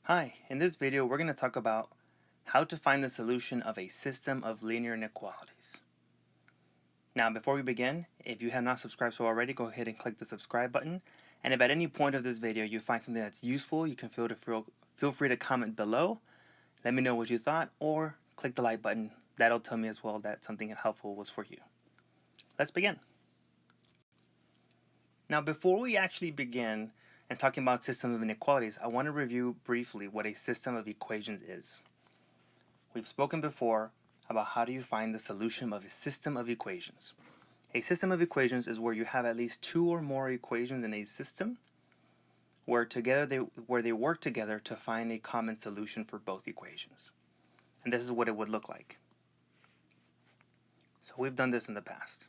Hi, in this video we're going to talk about how to find the solution of a system of linear inequalities. Now before we begin, if you have not subscribed so already, go ahead and click the subscribe button. And if at any point of this video you find something that's useful, you can feel free to comment below. Let me know what you thought, or click the like button. That'll tell me as well that something helpful was for you. Let's begin. Now before we actually begin and talking about systems of inequalities, I want to review briefly what a system of equations is. We've spoken before about how do you find the solution of a system of equations. A system of equations is where you have at least two or more equations in a system where they work together to find a common solution for both equations. And this is what it would look like. So we've done this in the past.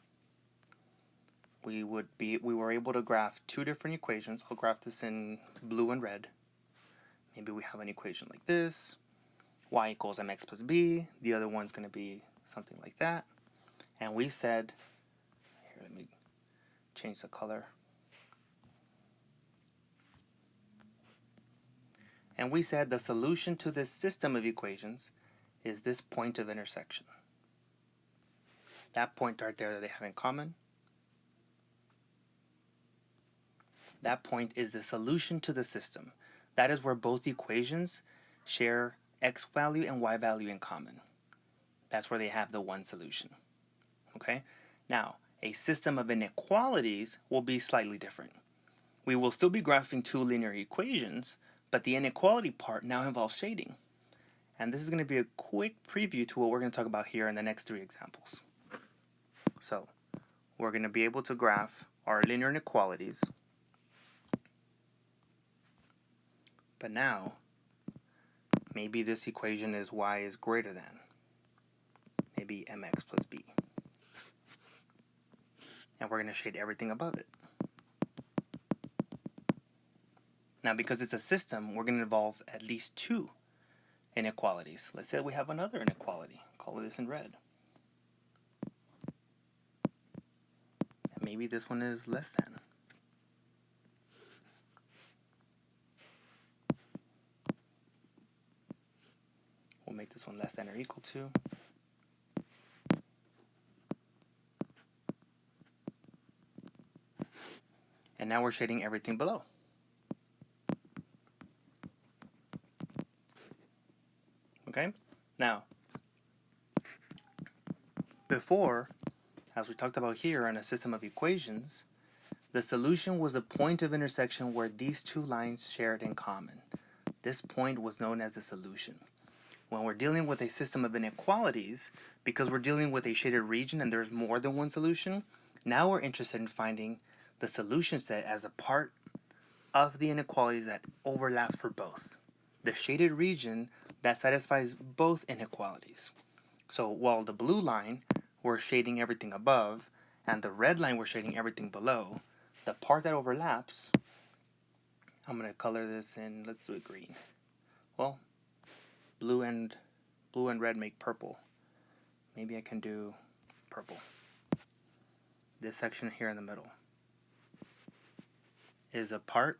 We were able to graph two different equations. I'll graph this in blue and red. Maybe we have an equation like this. Y equals mx plus b. The other one's going to be something like that. And we said, here, let me change the color. And we said the solution to this system of equations is this point of intersection. That point right there that they have in common. That point is the solution to the system. That is where both equations share x value and y value in common. That's where they have the one solution. Okay? Now, a system of inequalities will be slightly different. We will still be graphing two linear equations, but the inequality part now involves shading. And this is going to be a quick preview to what we're going to talk about here in the next three examples. So, we're going to be able to graph our linear inequalities. But now, maybe this equation is y is greater than, maybe mx plus b. And we're going to shade everything above it. Now, because it's a system, we're going to involve at least two inequalities. Let's say we have another inequality. Color this in red. And maybe this one is less than. We'll make this one less than or equal to. And now we're shading everything below. Okay? Now, before, as we talked about here in a system of equations, the solution was a point of intersection where these two lines shared in common. This point was known as the solution. When we're dealing with a system of inequalities, because we're dealing with a shaded region and there's more than one solution, now we're interested in finding the solution set as a part of the inequalities that overlaps for both. The shaded region that satisfies both inequalities. So while the blue line, we're shading everything above, and the red line, we're shading everything below, the part that overlaps, I'm going to color this in, let's do it green. Well, blue and red make purple. Maybe I can do purple. This section here in the middle is a part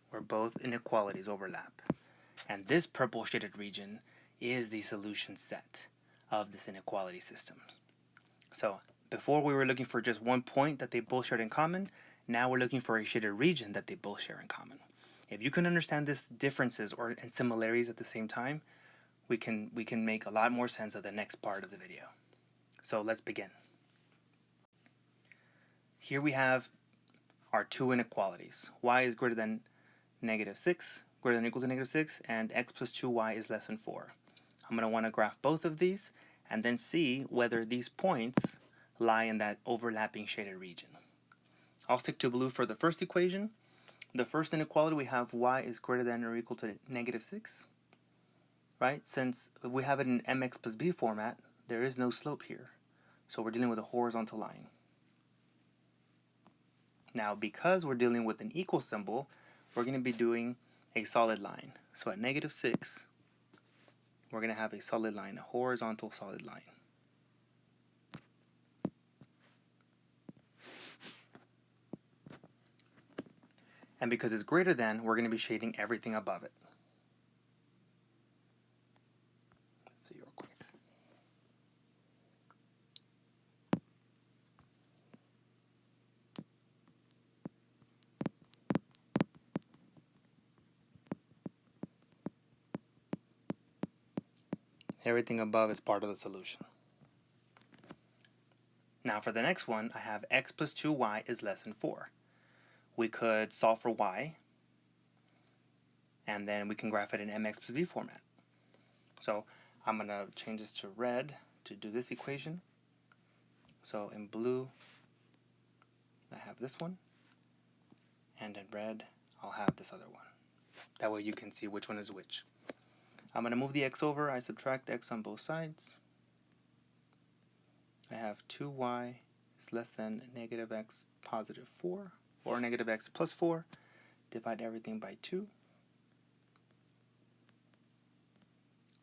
where both inequalities overlap. And this purple shaded region is the solution set of this inequality system. So before we were looking for just one point that they both shared in common, now we're looking for a shaded region that they both share in common. If you can understand these differences and similarities at the same time, we can make a lot more sense of the next part of the video. So let's begin. Here we have our two inequalities. Y is greater than negative 6, greater than or equal to negative 6, and x plus 2y is less than 4. I'm going to want to graph both of these and then see whether these points lie in that overlapping shaded region. I'll stick to blue for the first equation. The first inequality, we have y is greater than or equal to negative 6. Right? Since we have it in mx plus b format, there is no slope here. So we're dealing with a horizontal line. Now, because we're dealing with an equal symbol, we're going to be doing a solid line. So at negative 6, we're going to have a solid line, a horizontal solid line. And because it's greater than, we're going to be shading everything above it. Let's see real quick. Everything above is part of the solution. Now for the next one, I have x plus 2y is less than 4. We could solve for y, and then we can graph it in mx plus b format. So I'm going to change this to red to do this equation. So in blue, I have this one, and in red, I'll have this other one. That way you can see which one is which. I'm going to move the x over. I subtract x on both sides. I have 2y is less than negative x positive 4, or negative x plus 4. Divide everything by 2.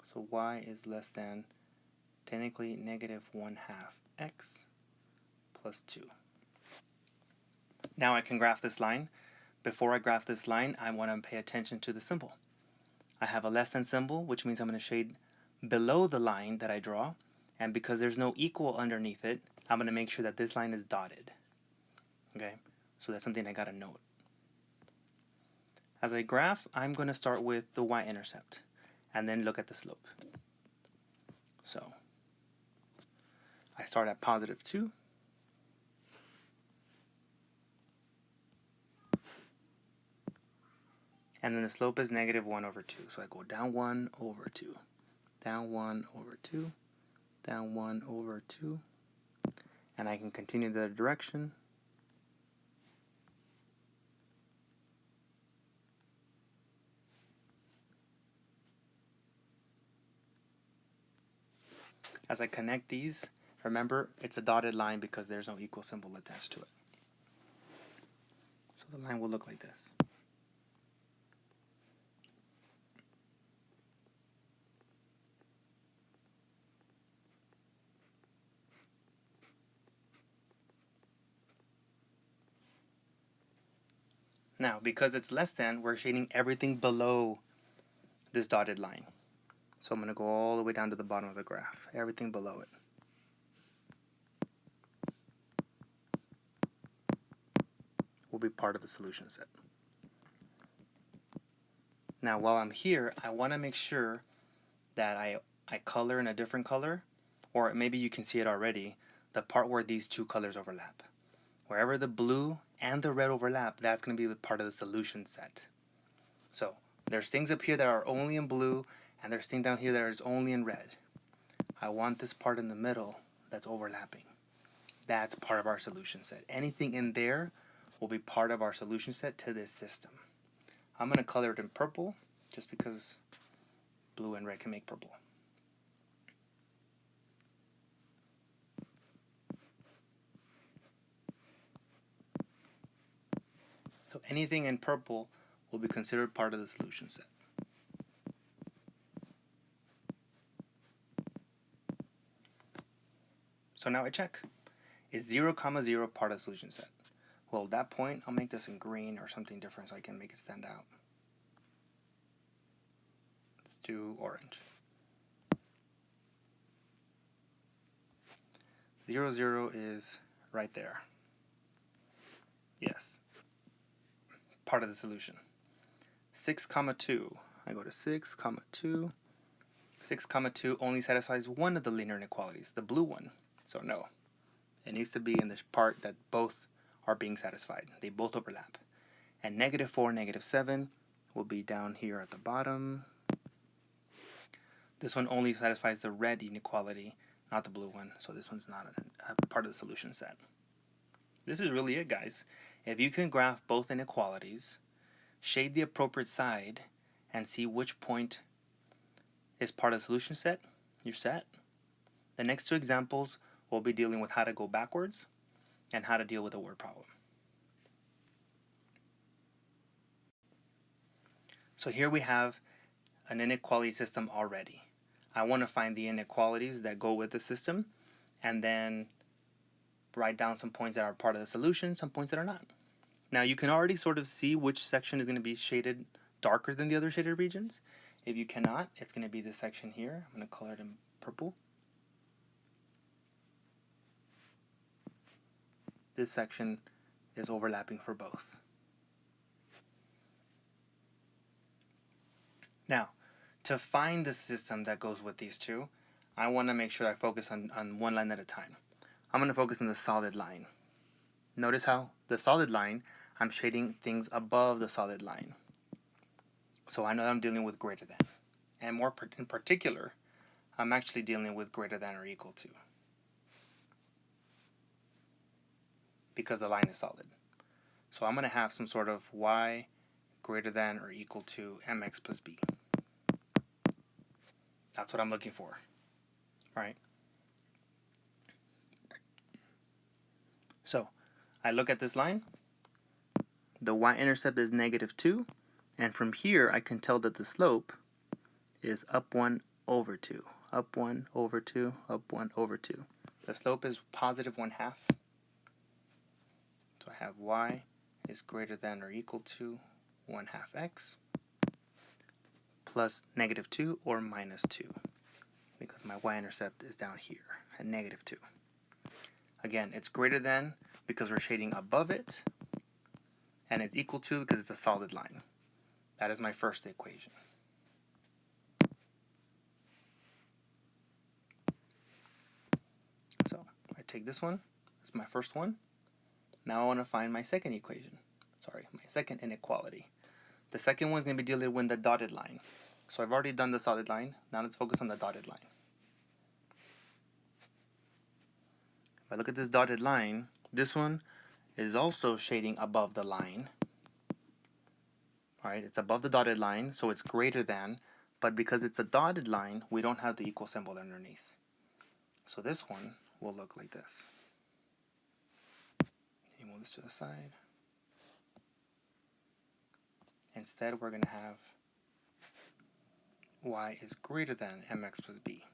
So y is less than, technically, negative 1/2 x plus 2. Now I can graph this line. Before I graph this line, I want to pay attention to the symbol. I have a less than symbol, which means I'm going to shade below the line that I draw. And because there's no equal underneath it, I'm going to make sure that this line is dotted. Okay, so that's something I got to note. As I graph, I'm going to start with the y-intercept and then look at the slope. So I start at positive 2. And then the slope is negative 1/2. So I go down 1/2, down 1/2, down 1/2. And I can continue the direction. As I connect these, remember it's a dotted line because there's no equal symbol attached to it. So the line will look like this. Now, because it's less than, we're shading everything below this dotted line. So I'm going to go all the way down to the bottom of the graph, everything below it. Will be part of the solution set. Now, while I'm here, I want to make sure that I color in a different color, or maybe you can see it already, the part where these two colors overlap. Wherever the blue and the red overlap, that's going to be part of the solution set. So there's things up here that are only in blue, and there's things down here that is only in red. I want this part in the middle that's overlapping. That's part of our solution set. Anything in there will be part of our solution set to this system. I'm going to color it in purple just because blue and red can make purple. So anything in purple will be considered part of the solution set. So now I check. Is 0, 0 part of the solution set? Well, at that point, I'll make this in green or something different so I can make it stand out. Let's do orange. 0, 0 is right there. Yes. Part of the solution. 6, 2. I go to 6, 2. 6, 2 only satisfies one of the linear inequalities, the blue one. So no. It needs to be in the part that both are being satisfied. They both overlap. And negative 4, negative 7 will be down here at the bottom. This one only satisfies the red inequality, not the blue one. So this one's not a part of the solution set. This is really it, guys. If you can graph both inequalities, shade the appropriate side, and see which point is part of the solution set, you're set. The next two examples will be dealing with how to go backwards and how to deal with a word problem. So here we have an inequality system already. I want to find the inequalities that go with the system and then write down some points that are part of the solution, some points that are not. Now you can already sort of see which section is going to be shaded darker than the other shaded regions. If you cannot, it's going to be this section here. I'm going to color it in purple. This section is overlapping for both. Now, to find the system that goes with these two, I want to make sure I focus on one line at a time. I'm going to focus on the solid line. Notice how the solid line, I'm shading things above the solid line. So I know I'm dealing with greater than. And more in particular, I'm actually dealing with greater than or equal to, because the line is solid. So I'm going to have some sort of y greater than or equal to mx plus b. That's what I'm looking for, right? So I look at this line. The y-intercept is -2, and from here I can tell that the slope is up 1 over 2, up 1 over 2, up 1 over 2. The slope is positive 1/2. So I have y is greater than or equal to 1/2 x plus -2 or -2, because my y-intercept is down here at -2. Again, it's greater than because we're shading above it, and it's equal to because it's a solid line. That is my first equation. So I take this one, that's my first one. Now I want to find my second equation. Sorry, my second inequality. The second one is going to be dealing with the dotted line. So I've already done the solid line. Now let's focus on the dotted line. If I look at this dotted line, this one is also shading above the line. All right, it's above the dotted line, so it's greater than, but because it's a dotted line, we don't have the equal symbol underneath. So this one will look like this. You move this to the side. Instead, we're going to have y is greater than mx plus b.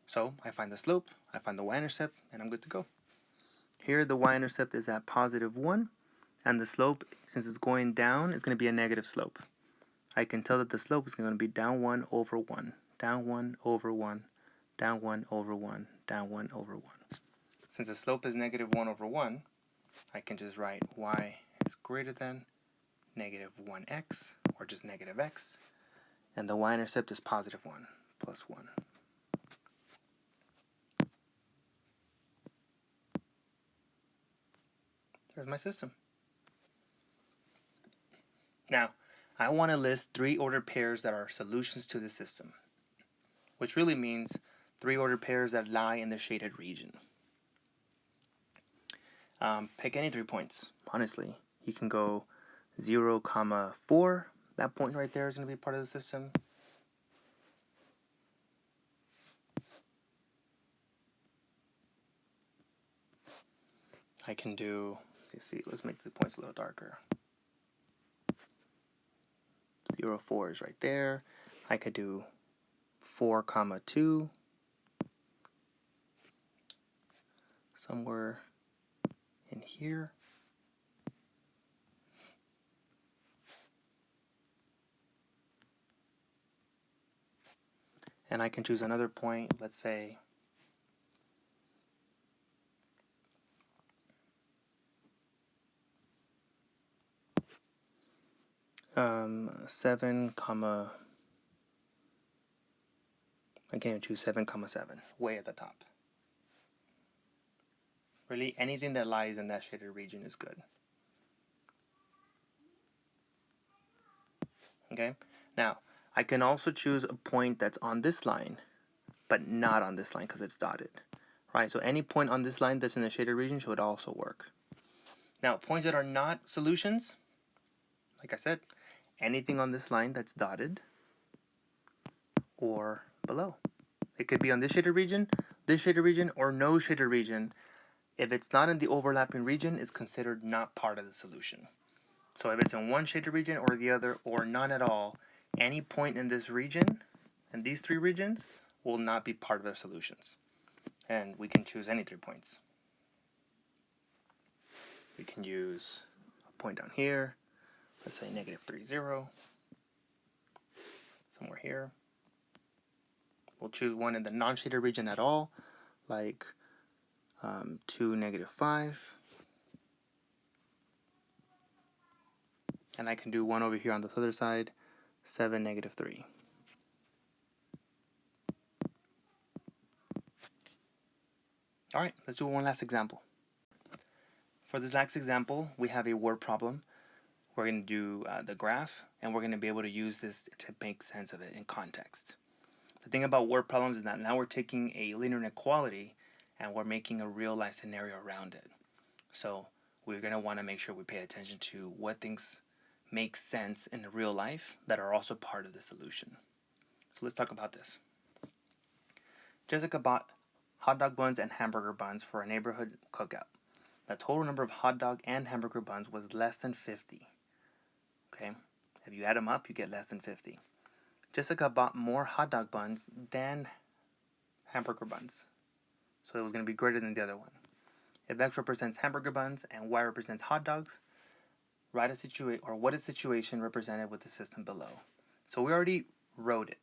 So I find the slope, I find the y-intercept, and I'm good to go. Here the y-intercept is at +1, and the slope, since it's going down, is going to be a negative slope. I can tell that the slope is going to be down 1 over 1, down 1 over 1, down 1 over 1, down 1 over 1. Since the slope is -1 over 1, I can just write y is greater than -1x, or just -x, and the y-intercept is +1 plus 1. There's my system. Now, I want to list 3 ordered pairs that are solutions to the system, which really means 3 ordered pairs that lie in the shaded region. Pick any 3 points, honestly. You can go 0, 4. That point right there is going to be part of the system. I can do, let's make the points a little darker. 0, 4 is right there. I could do 4, 2, somewhere in here. And I can choose another point, let's say 7, I can't even choose 7, 7, way at the top. Really, anything that lies in that shaded region is good. Okay, now I can also choose a point that's on this line, but not on this line because it's dotted. Right, so any point on this line that's in the shaded region should also work. Now, points that are not solutions, like I said, anything on this line that's dotted or below. It could be on this shaded region, or no shaded region. If it's not in the overlapping region, it's considered not part of the solution. So if it's in one shaded region or the other, or none at all, any point in this region, in these 3 regions, will not be part of the solutions. And we can choose any 3 points. We can use a point down here. Let's say -3, 0. Somewhere here. We'll choose one in the non-shaded region at all, like 2, -5. And I can do one over here on this other side, 7, -3. All right, let's do one last example. For this last example, we have a word problem. We're going to do the graph, and we're going to be able to use this to make sense of it in context. The thing about word problems is that now we're taking a linear inequality and we're making a real life scenario around it. So we're going to want to make sure we pay attention to what things make sense in real life that are also part of the solution. So let's talk about this. Jessica bought hot dog buns and hamburger buns for a neighborhood cookout. The total number of hot dog and hamburger buns was less than 50. Okay, if you add them up, you get less than 50. Jessica bought more hot dog buns than hamburger buns, so it was going to be greater than the other one. If X represents hamburger buns and Y represents hot dogs, write a what is situation represented with the system below. So we already wrote it.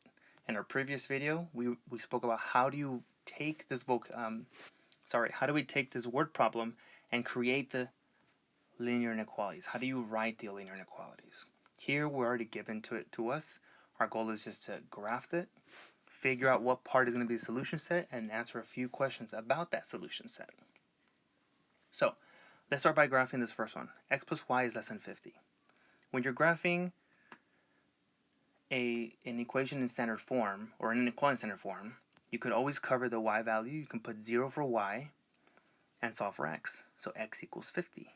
In our previous video, we spoke about how do you take this how do we take this word problem and create the linear inequalities? How do you write the linear inequalities? Here we're already given to us. Our goal is just to graph it, figure out what part is going to be the solution set, and answer a few questions about that solution set. So let's start by graphing this first one. X plus Y is less than 50. When you're graphing an equation in standard form, or an inequality in standard form, you could always cover the Y value. You can put 0 for Y and solve for X. So X equals 50.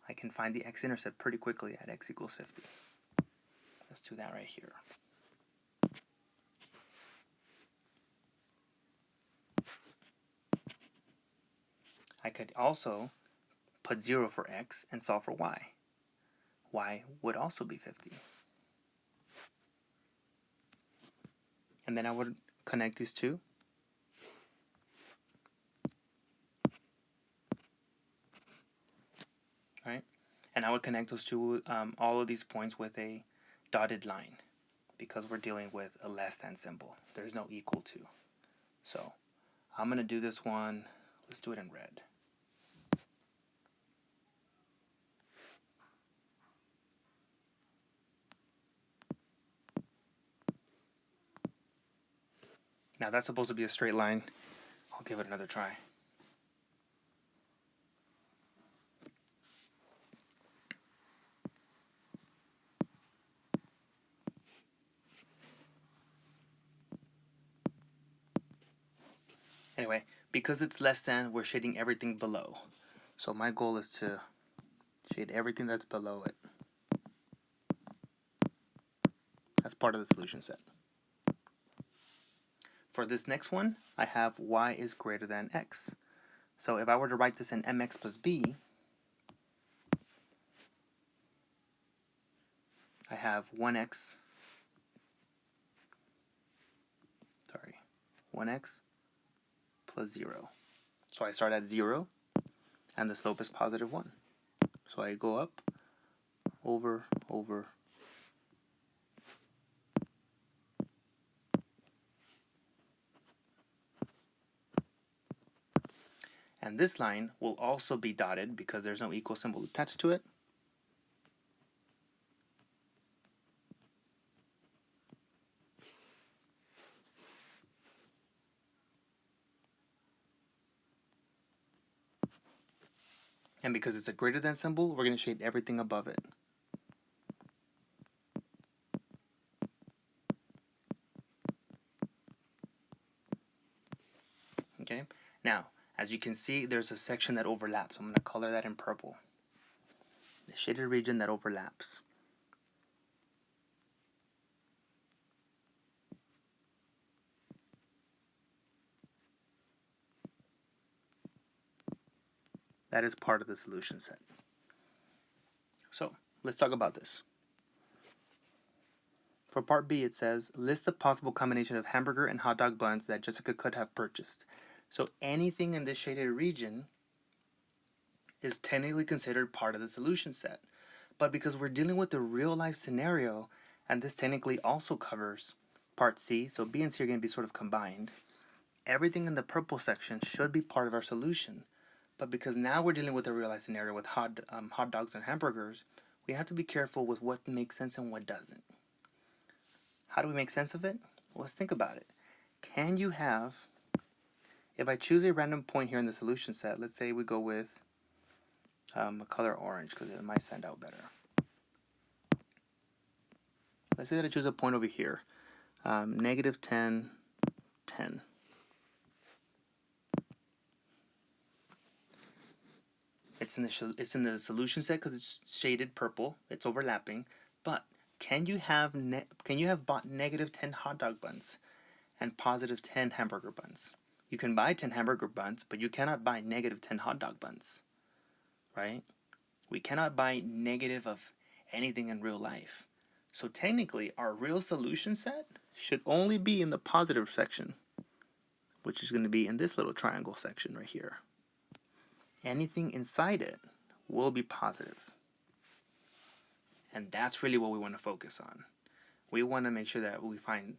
I can find the x-intercept pretty quickly at x equals 50. Let's do that right here. I could also put 0 for x and solve for y. Y would also be 50. And then I would connect these two. Right? And I would connect those two, all of these points with a dotted line, because we're dealing with a less than symbol. There's no equal to. So I'm going to do this one. Let's do it in red. Now that's supposed to be a straight line. I'll give it another try. Anyway, because it's less than, we're shading everything below. So my goal is to shade everything that's below it. That's part of the solution set. For this next one, I have y is greater than x. So if I were to write this in mx plus b, I have 1x plus 0. So I start at 0, and the slope is positive 1. So I go up, over. And this line will also be dotted because there's no equal symbol attached to it. And because it's a greater than symbol, we're going to shade everything above it. Okay? Now, as you can see, there's a section that overlaps. I'm going to color that in purple. The shaded region that overlaps. That is part of the solution set. So, let's talk about this. For part B, it says, list the possible combination of hamburger and hot dog buns that Jessica could have purchased. So anything in this shaded region is technically considered part of the solution set. But because we're dealing with a real life scenario, and this technically also covers part C, so B and C are going to be sort of combined, everything in the purple section should be part of our solution. But because now we're dealing with a real life scenario with hot dogs and hamburgers, we have to be careful with what makes sense and what doesn't. How do we make sense of it? Well, let's think about it. Can you have, if I choose a random point here in the solution set, let's say we go with a color orange because it might stand out better. Let's say that I choose a point over here, negative 10, 10. It's in the solution set because it's shaded purple. It's overlapping. But can you have bought negative 10 hot dog buns and positive 10 hamburger buns? You can buy 10 hamburger buns, but you cannot buy negative 10 hot dog buns, right? We cannot buy negative of anything in real life. So technically, our real solution set should only be in the positive section, which is going to be in this little triangle section right here. Anything inside it will be positive. And that's really what we want to focus on. We want to make sure that we find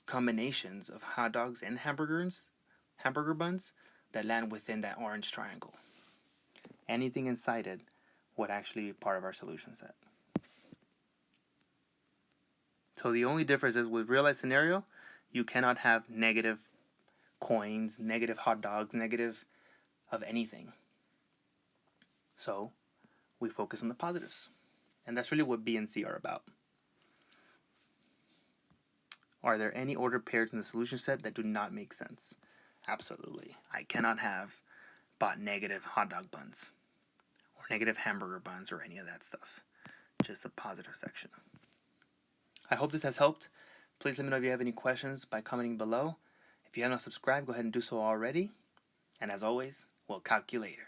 combinations of hot dogs and hamburger buns that land within that orange triangle. Anything inside it would actually be part of our solution set. So the only difference is with real life scenario, you cannot have negative coins, negative hot dogs, negative of anything. So we focus on the positives. And that's really what B and C are about. Are there any ordered pairs in the solution set that do not make sense? Absolutely. I cannot have bought negative hot dog buns or negative hamburger buns or any of that stuff. Just the positive section. I hope this has helped. Please let me know if you have any questions by commenting below. If you have not subscribed, go ahead and do so already. And as always, we'll calculate later.